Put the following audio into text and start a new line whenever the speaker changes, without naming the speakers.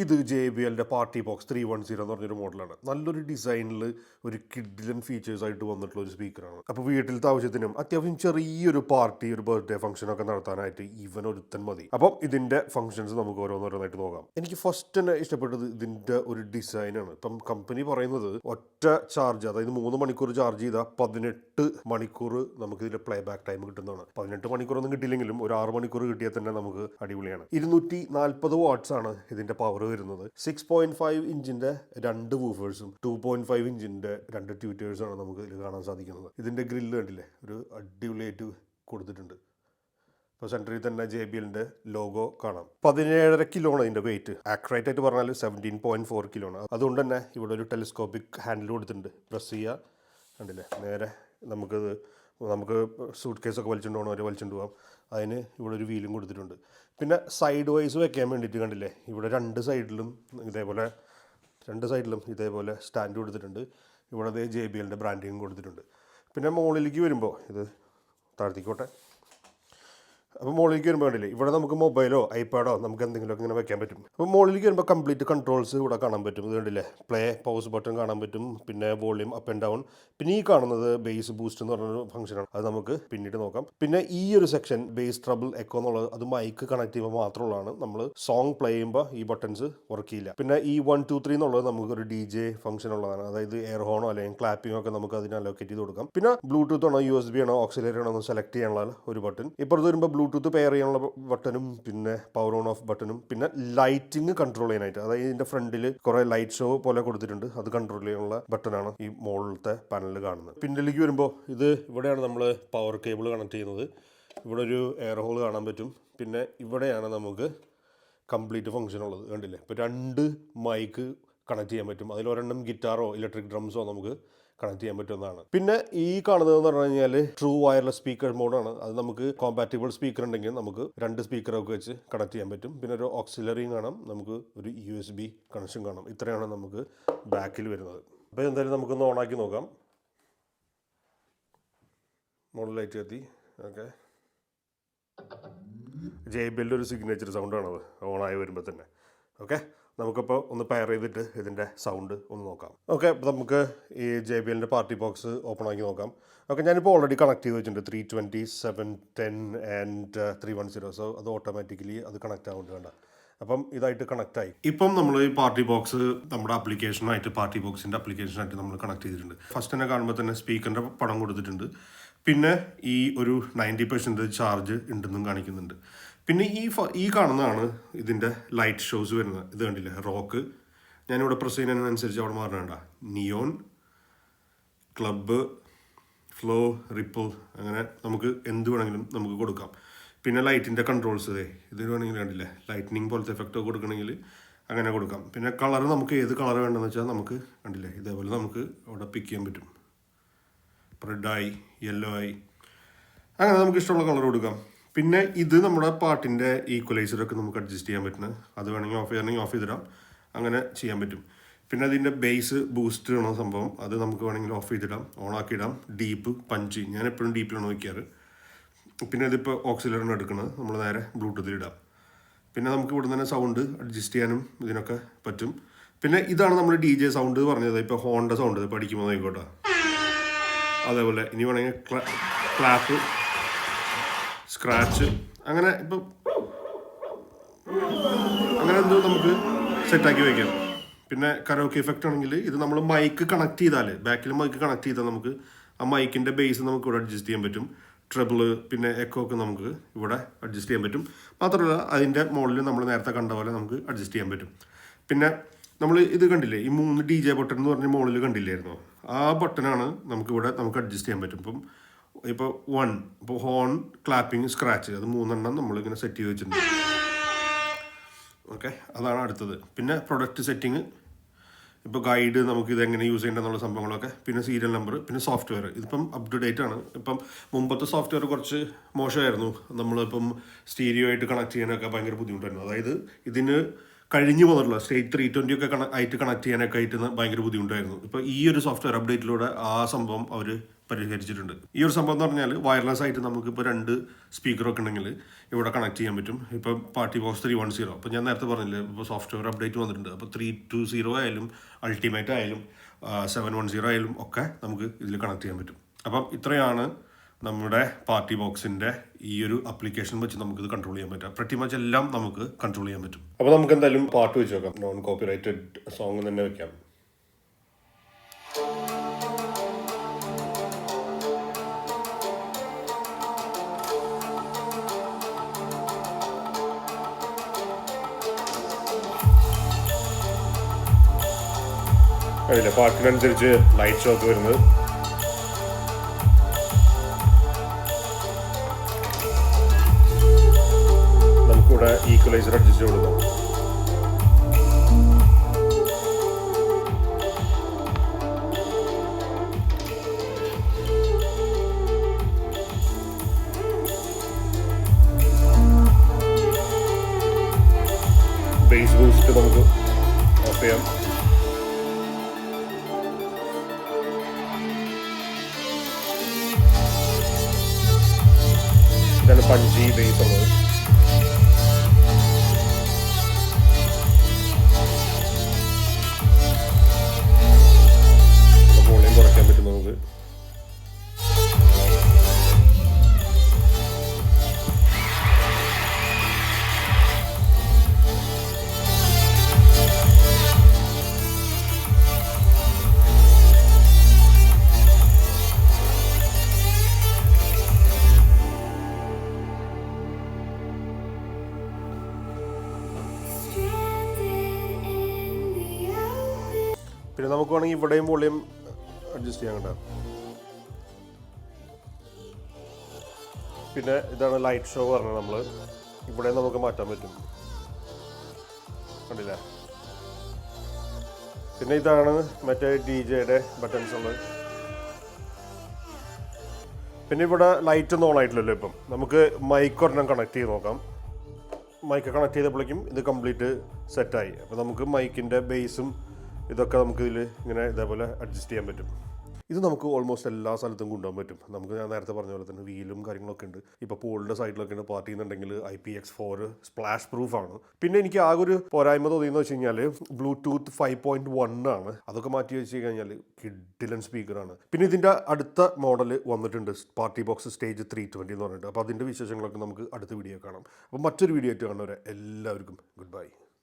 ഇത് JBLൻ്റെ party box 310 എന്ന് പറഞ്ഞൊരു മോഡലാണ്. നല്ലൊരു ഡിസൈനിൽ ഒരു കിഡിലൻ ഫീച്ചേഴ്സ് ആയിട്ട് വന്നിട്ടുള്ള ഒരു സ്പീക്കറാണ്. അപ്പോൾ വീട്ടിലത്തെ ആവശ്യത്തിനും അത്യാവശ്യം ചെറിയൊരു പാർട്ടി, ഒരു ബർത്ത്ഡേ ഫംഗ്ഷനൊക്കെ നടത്താനായിട്ട് ഇവൻ ഒരുത്തൻ മതി. അപ്പം ഇതിൻ്റെ ഫംഗ്ഷൻസ് നമുക്ക് ഓരോന്നോരോന്നായിട്ട് നോക്കാം. എനിക്ക് ഫസ്റ്റ് തന്നെ ഇഷ്ടപ്പെട്ടത് ഇതിൻ്റെ ഒരു ഡിസൈനാണ്. ഇപ്പം കമ്പനി പറയുന്നത് ഒറ്റ ചാർജ്, അതായത് 3 മണിക്കൂർ ചാർജ് ചെയ്താൽ 18 മണിക്കൂർ നമുക്ക് ഇതിൻ്റെ പ്ലേ ബാക്ക് ടൈം കിട്ടുന്നതാണ്. 18 മണിക്കൂറൊന്നും കിട്ടിയില്ലെങ്കിലും ഒരു 6 മണിക്കൂർ കിട്ടിയാൽ തന്നെ നമുക്ക് അടിപൊളിയാണ്. 240 വാട്ട്സ് ആണ് ഇതിൻ്റെ പവർ വരുന്നത്. 6.5 ഇഞ്ചിന്റെ 2 വൂഫേഴ്സും 2.5 ഇഞ്ചിന്റെ 2 ട്യൂറ്റേഴ്സുമാണ് നമുക്ക് ഇതിൽ കാണാൻ സാധിക്കുന്നത്. ഇതിന്റെ ഗ്രില്ല് കണ്ടില്ലേ, ഒരു അടിപൊളിയായിട്ട് കൊടുത്തിട്ടുണ്ട്. ഇപ്പോൾ സെൻറ്ററിൽ തന്നെ JBLൻ്റെ ലോഗോ കാണാം. 17.5 കിലോ ആണ് ഇതിൻ്റെ വെയിറ്റ്. ആക്യുറേറ്റ് ആയിട്ട് പറഞ്ഞാൽ 17.4 കിലോ ആണ്. അതുകൊണ്ട് തന്നെ ഇവിടെ ഒരു ടെലിസ്കോപ്പിക് ഹാൻഡിൽ കൊടുത്തിട്ടുണ്ട്. പ്രസ് ചെയ്യുക, കണ്ടില്ലേ, നേരെ നമുക്ക് സൂട്ട് കേസൊക്കെ വലിച്ചുകൊണ്ട് പോകണം, വലിച്ചുകൊണ്ട് പോകാം. അതിന് ഇവിടെ ഒരു വീലും കൊടുത്തിട്ടുണ്ട്. പിന്നെ സൈഡ് വൈസ് വെക്കാൻ വേണ്ടിയിട്ട് കണ്ടില്ലേ, ഇവിടെ രണ്ട് സൈഡിലും ഇതേപോലെ സ്റ്റാൻഡ് കൊടുത്തിട്ടുണ്ട്. ഇവിടെ JBLൻ്റെ ബ്രാൻഡിങ് കൊടുത്തിട്ടുണ്ട്. പിന്നെ മുകളിലേക്ക് വരുമ്പോൾ ഇത് താഴ്ത്തിക്കോട്ടെ. അപ്പോൾ മുകളിലേക്ക് വരുമ്പോൾ കണ്ടില്ലേ, ഇവിടെ നമുക്ക് മൊബൈലോ ഐപാഡോ നമുക്ക് എന്തെങ്കിലുമൊക്കെ ഇങ്ങനെ വെക്കാൻ പറ്റും. അപ്പോൾ മുകളിലേക്ക് വരുമ്പോൾ കംപ്ലീറ്റ് കൺട്രോൾസ് ഇവിടെ കാണാൻ പറ്റും. ഇത് കണ്ടില്ലേ, പ്ലേ പൗസ് ബട്ടൺ കാണാൻ പറ്റും, പിന്നെ വോളിയം അപ്പ് ആൻഡ് ഡൗൺ. പിന്നെ ഈ കാണുന്നത് ബേസ് ബൂസ്റ്റ് എന്ന് പറഞ്ഞൊരു ഫംഗ്ഷനാണ്. അത് നമുക്ക് പിന്നീട് നോക്കാം. പിന്നെ ഈ ഒരു സെക്ഷൻ ബേസ് ട്രബിൾ എക്കോ എന്നുള്ളത് അത് മൈക്ക് കണക്ട് ചെയ്യുമ്പോൾ മാത്രമുള്ളതാണ്. നമ്മൾ സോങ് പ്ലേ ചെയ്യുമ്പോൾ ഈ ബട്ടൺസ് വർക്ക് ചെയ്യില്ല. പിന്നെ ഈ 1 2 3 എന്നുള്ളത് നമുക്കൊരു DJ ഫംഗ്ഷൻ ഉള്ളതാണ്. അതായത് എയർ ഹോണോ അല്ലെങ്കിൽ ക്ലാപ്പിംഗ് ഒക്കെ നമുക്ക് അതിന് അലോക്കേറ്റ് ചെയ്ത് കൊടുക്കാം. പിന്നെ ബ്ലൂടൂത്ത് ആണോ USB ആണോ ഓക്സിലറി ആണോ എന്ന് സെലക്ട് ചെയ്യാനുള്ള ഒരു ബട്ടൺ. ഇപ്പുറത്ത് വരുമ്പോൾ ബ്ലൂടൂത്ത് പെയർ ചെയ്യാനുള്ള ബട്ടണും പിന്നെ പവർ ഓൺ ഓഫ് ബട്ടണും പിന്നെ ലൈറ്റിംഗ് കൺട്രോൾ ചെയ്യാനായിട്ട്, അതായത് ഇതിന്റെ ഫ്രണ്ടിൽ കുറെ ലൈറ്റ് ഷോ പോലെ കൊടുത്തിട്ടുണ്ട്. അത് കൺട്രോൾ ചെയ്യാനുള്ള ബട്ടണാണ് ഈ മുകളിലത്തെ പാനലിൽ കാണുന്നത്. പിന്നിലേക്ക് വരുമ്പോൾ ഇവിടെയാണ് നമ്മൾ പവർ കേബിൾ കണക്ട് ചെയ്യുന്നത്. ഇവിടെ ഒരു എയർ ഹോൾ കാണാൻ പറ്റും. പിന്നെ ഇവിടെയാണ് നമുക്ക് കംപ്ലീറ്റ് ഫംഗ്ഷൻ ഉള്ളത്. കണ്ടില്ലേ, ഇപ്പോൾ 2 മൈക്ക് കണക്ട് ചെയ്യാൻ പറ്റും. അതിലൊരെണ്ണം ഗിറ്റാറോ ഇലക്ട്രിക് ഡ്രംസോ നമുക്ക് കണക്ട് ചെയ്യാൻ പറ്റുന്നതാണ്. പിന്നെ ഈ കാണുന്നതെന്ന് പറഞ്ഞു കഴിഞ്ഞാൽ ട്രൂ വയർലെസ് സ്പീക്കർ മോഡാണ്. അത് നമുക്ക് കോമ്പാറ്റബിൾ സ്പീക്കർ ഉണ്ടെങ്കിൽ നമുക്ക് 2 സ്പീക്കറൊക്കെ വെച്ച് കണക്ട് ചെയ്യാൻ പറ്റും. പിന്നെ ഒരു ഓക്സിലറിയും കാണാം, നമുക്ക് ഒരു USB കണക്ഷൻ കാണാം. ഇത്രയാണ് നമുക്ക് ബാക്കിൽ വരുന്നത്. അപ്പോൾ എന്തായാലും നമുക്കൊന്ന് ഓണാക്കി നോക്കാം. മോഡൽ ലൈറ്റ് കത്തി. ഓക്കെ, JBLൻ്റെ ഒരു സിഗ്നേച്ചർ സൗണ്ടാണത് ഓണായി വരുമ്പോൾ തന്നെ. ഓക്കെ, നമുക്കിപ്പോൾ ഒന്ന് പെയർ ചെയ്തിട്ട് ഇതിൻ്റെ സൗണ്ട് ഒന്ന് നോക്കാം. ഓക്കെ, നമുക്ക് ഈ JBLൻ്റെ പാർട്ടി ബോക്സ് ഓപ്പൺ ആക്കി നോക്കാം. ഓക്കെ, ഞാനിപ്പോൾ ഓൾറെഡി കണക്ട് ചെയ്ത് വെച്ചിട്ടുണ്ട് 320, 710 ആൻഡ് 310. സോ അത് ഓട്ടോമാറ്റിക്കലി അത് കണക്റ്റ് ആവുന്നുണ്ട്. വേണ്ട, അപ്പം ഇതായിട്ട് കണക്റ്റ് ആയി. ഇപ്പം നമ്മൾ ഈ പാർട്ടി ബോക്സ് നമ്മുടെ ആപ്ലിക്കേഷനായിട്ട്, പാർട്ടി ബോക്സിൻ്റെ ആപ്ലിക്കേഷനായിട്ട് നമ്മൾ കണക്ട് ചെയ്തിട്ടുണ്ട്. ഫസ്റ്റ് തന്നെ കാണുമ്പോൾ തന്നെ സ്പീക്കറിൻ്റെ പടം കൊടുത്തിട്ടുണ്ട്. പിന്നെ ഈ ഒരു 90% ചാർജ് ഉണ്ടെന്നും കാണിക്കുന്നുണ്ട്. പിന്നെ ഈ കാണുന്നതാണ് ഇതിൻ്റെ ലൈറ്റ് ഷോസ് വരുന്നത്. ഇത് കണ്ടില്ലേ, റോക്ക്. ഞാനിവിടെ പ്രസ് ചെയ്യുന്നതിനനുസരിച്ച് അവിടെ മാറണേണ്ട. നിയോൺ, ക്ലബ്ബ്, ഫ്ലോ, റിപ്പിൾ, അങ്ങനെ നമുക്ക് എന്ത് വേണമെങ്കിലും നമുക്ക് കൊടുക്കാം. പിന്നെ ലൈറ്റിൻ്റെ കൺട്രോൾസ് ഇത് വേണമെങ്കിൽ കണ്ടില്ലേ, ലൈറ്റ്നിങ് പോലത്തെ എഫക്റ്റ് കൊടുക്കണമെങ്കിൽ അങ്ങനെ കൊടുക്കാം. പിന്നെ കളർ നമുക്ക് ഏത് കളർ വേണമെന്ന് വെച്ചാൽ നമുക്ക് കണ്ടില്ലേ, ഇതേപോലെ നമുക്ക് അവിടെ പിക്ക് ചെയ്യാൻ പറ്റും. റെഡായി, യെല്ലോ ആയി, അങ്ങനെ നമുക്ക് ഇഷ്ടമുള്ള കളർ കൊടുക്കാം. പിന്നെ ഇത് നമ്മുടെ പാട്ടിൻ്റെ ഈക്വലൈസറൊക്കെ നമുക്ക് അഡ്ജസ്റ്റ് ചെയ്യാൻ പറ്റുന്നത്. അത് വേണമെങ്കിൽ ഓഫ് ചെയ്യണമെങ്കിൽ ഓഫ് ചെയ്തിടാം, അങ്ങനെ ചെയ്യാൻ പറ്റും. പിന്നെ അതിൻ്റെ ബേസ് ബൂസ്റ്റ് ആണോ സംഭവം, അത് നമുക്ക് വേണമെങ്കിൽ ഓഫ് ചെയ്തിടാം, ഓണാക്കിയിടാം. ഡീപ്പ്, പഞ്ച്, ഞാൻ എപ്പോഴും ഡീപ്പിലാണ് വയ്ക്കാറ്. പിന്നെ ഇതിപ്പോൾ ഓക്സിലറിന് എടുക്കുന്നത്, നമ്മൾ നേരെ ബ്ലൂടൂത്തിലിടാം. പിന്നെ നമുക്ക് ഇവിടെ തന്നെ സൗണ്ട് അഡ്ജസ്റ്റ് ചെയ്യാനും ഇതിനൊക്കെ പറ്റും. പിന്നെ ഇതാണ് നമ്മൾ DJ സൗണ്ട് പറഞ്ഞത്. ഇപ്പോൾ ഹോണിൻ്റെ സൗണ്ട് ഇപ്പോൾ അടിക്കുമ്പോൾ ആയിക്കോട്ടെ, അതേപോലെ ഇനി വേണമെങ്കിൽ ക്ലാപ്പ്, സ്ക്രാച്ച്, അങ്ങനെ ഇപ്പം അങ്ങനെ എന്തോ നമുക്ക് സെറ്റാക്കി വയ്ക്കാം. പിന്നെ കരോക്കെ എഫക്റ്റ് ആണെങ്കിൽ ഇത് നമ്മൾ മൈക്ക് കണക്ട് ചെയ്താൽ, ബാക്കിൽ മൈക്ക് കണക്ട് ചെയ്താൽ നമുക്ക് ആ മൈക്കിൻ്റെ ബേസ് നമുക്ക് ഇവിടെ അഡ്ജസ്റ്റ് ചെയ്യാൻ പറ്റും. ട്രബിള് പിന്നെ എക്കോ ഒക്കെ നമുക്ക് ഇവിടെ അഡ്ജസ്റ്റ് ചെയ്യാൻ പറ്റും. മാത്രമല്ല അതിൻ്റെ മുകളിൽ നമ്മൾ നേരത്തെ കണ്ട പോലെ നമുക്ക് അഡ്ജസ്റ്റ് ചെയ്യാൻ പറ്റും. പിന്നെ നമ്മൾ ഇത് കണ്ടില്ലേ, ഈ 3 DJ ബട്ടൺ എന്ന് പറഞ്ഞ മുകളിൽ കണ്ടില്ലായിരുന്നോ, ആ ബട്ടനാണ് നമുക്ക് അഡ്ജസ്റ്റ് ചെയ്യാൻ പറ്റും. ഇപ്പോൾ 1, ഇപ്പോൾ ഹോൺ, ക്ലാപ്പിംഗ്, സ്ക്രാച്ച്, അത് 3 എണ്ണം നമ്മളിങ്ങനെ സെറ്റ് ചെയ്ത് വെച്ചിട്ടുണ്ട്. ഓക്കെ, അതാണ് അടുത്തത്. പിന്നെ പ്രൊഡക്റ്റ് സെറ്റിങ്, ഇപ്പോൾ ഗൈഡ്, നമുക്ക് ഇതെങ്ങനെ യൂസ് ചെയ്യേണ്ടതെന്നുള്ള സംഭവങ്ങളൊക്കെ. പിന്നെ സീരിയൽ നമ്പർ, പിന്നെ സോഫ്റ്റ്വെയർ. ഇതിപ്പം അപ് ടു ഡേറ്റ് ആണ്. ഇപ്പം മുമ്പത്തെ സോഫ്റ്റ്വെയർ കുറച്ച് മോശമായിരുന്നു. നമ്മളിപ്പം സ്റ്റീരിയോ ആയിട്ട് കണക്ട് ചെയ്യാനൊക്കെ ഭയങ്കര ബുദ്ധിമുട്ടായിരുന്നു. അതായത് ഇതിന് കഴിഞ്ഞു പോന്നിട്ടുള്ള സ്റ്റേജ് 320 ഒക്കെ ആയിട്ട് കണക്ട് ചെയ്യാനൊക്കെ ആയിട്ട് ഭയങ്കര ബുദ്ധിമുട്ടായിരുന്നു. ഇപ്പോൾ ഈ ഒരു സോഫ്റ്റ്വെയർ അപ്ഡേറ്റിലൂടെ ആ സംഭവം അവർ പരിഹരിച്ചിട്ടുണ്ട്. ഈ ഒരു സംഭവം എന്ന് പറഞ്ഞാൽ വയർലെസ് ആയിട്ട് നമുക്കിപ്പോൾ 2 സ്പീക്കറൊക്കെ ഉണ്ടെങ്കിൽ ഇവിടെ കണക്ട് ചെയ്യാൻ പറ്റും. ഇപ്പോൾ പാർട്ടി ബോക്സ് 310, അപ്പോൾ ഞാൻ നേരത്തെ പറഞ്ഞില്ലേ ഇപ്പോൾ സോഫ്റ്റ്വെയർ അപ്ഡേറ്റ് വന്നിട്ടുണ്ട്. അപ്പോൾ 320 ആയാലും അൾട്ടിമേറ്റ് ആയാലും 710 ആയാലും ഒക്കെ നമുക്ക് ഇതിൽ കണക്ട് ചെയ്യാൻ പറ്റും. അപ്പം ഇത്രയാണ് നമ്മുടെ പാർട്ടി ബോക്സിൻ്റെ ഈ ഒരു ആപ്ലിക്കേഷൻ വെച്ച് നമുക്കിത് കൺട്രോൾ ചെയ്യാൻ പറ്റും. പ്രതി മച്ച് എല്ലാം നമുക്ക് കൺട്രോൾ ചെയ്യാൻ പറ്റും. അപ്പോൾ നമുക്ക് എന്തായാലും പാട്ട് വെച്ച് നോക്കാം. നോൺ കോപ്പിറൈറ്റഡ് സോങ് തന്നെ വെക്കാം. അതില്ല, പാട്ടിനനുസരിച്ച് ലൈറ്റ് ഷോ ഒക്കെ വരുന്നത്. നമുക്കിവിടെ ഈക്വലൈസർ അഡ്ജസ്റ്റ് കൊടുക്കാം. ബേസ് ബൂസ്റ്റ് നമുക്ക് ഓഫ് ചെയ്യാം. ഇതാണ് പഞ്ചി ബേസ് ഉള്ളത്. വോളിയം കുറയ്ക്കാൻ പറ്റും നമുക്ക്. പിന്നെ നമുക്ക് വേണമെങ്കിൽ ഇവിടെയും വോളിയം അഡ്ജസ്റ്റ് ചെയ്യാൻ കേട്ടോ. പിന്നെ ഇതാണ് ലൈറ്റ് ഷോ പറഞ്ഞത്. നമ്മൾ ഇവിടെ നമുക്ക് മാറ്റാൻ പറ്റും, കണ്ടില്ലേ? പിന്നെ ഇതാണ് മറ്റേ DJ-യുടെ ബട്ടൺസ് ഉള്ളത്. പിന്നെ ഇവിടെ ലൈറ്റ് ഒന്നും ഓൺ ആയിട്ടില്ലല്ലോ. ഇപ്പം നമുക്ക് മൈക്ക് ഒരെണ്ണം കണക്ട് ചെയ്ത് നോക്കാം. മൈക്ക് കണക്ട് ചെയ്തപ്പോഴേക്കും ഇത് കംപ്ലീറ്റ് സെറ്റായി. അപ്പോൾ നമുക്ക് മൈക്കിൻ്റെ ബേസും ഇതൊക്കെ നമുക്ക് ഇതിൽ ഇങ്ങനെ ഇതേപോലെ അഡ്ജസ്റ്റ് ചെയ്യാൻ പറ്റും. ഇത് നമുക്ക് ഓൾമോസ്റ്റ് എല്ലാ സ്ഥലത്തും കൊണ്ടുപോകാൻ പറ്റും. നമുക്ക് ഞാൻ നേരത്തെ പറഞ്ഞ പോലെ തന്നെ വീലും കാര്യങ്ങളൊക്കെ ഉണ്ട്. ഇപ്പോൾ പൂളിൻ്റെ സൈഡിലൊക്കെയാണ് പാർട്ടി ചെയ്യുന്നുണ്ടെങ്കിൽ IPX4 സ്പ്ലാഷ് പ്രൂഫാണ്. പിന്നെ എനിക്ക് ആകെ ഒരു പോരായ്മ തോന്നിയെന്ന് വെച്ച് കഴിഞ്ഞാൽ ബ്ലൂടൂത്ത് 5.1 ആണ്. അതൊക്കെ മാറ്റി വെച്ച് കഴിഞ്ഞാൽ കിഡിലൻ സ്പീക്കറാണ്. പിന്നെ ഇതിൻ്റെ അടുത്ത മോഡൽ വന്നിട്ടുണ്ട്, പാർട്ടി ബോക്സ് സ്റ്റേജ് 320 എന്ന് പറഞ്ഞിട്ട്. അപ്പോൾ അതിൻ്റെ വിശേഷങ്ങളൊക്കെ നമുക്ക് അടുത്ത വീഡിയോ കാണാം. അപ്പോൾ മറ്റൊരു വീഡിയോ ആയിട്ട് കാണുന്നവരെ എല്ലാവർക്കും ഗുഡ് ബൈ.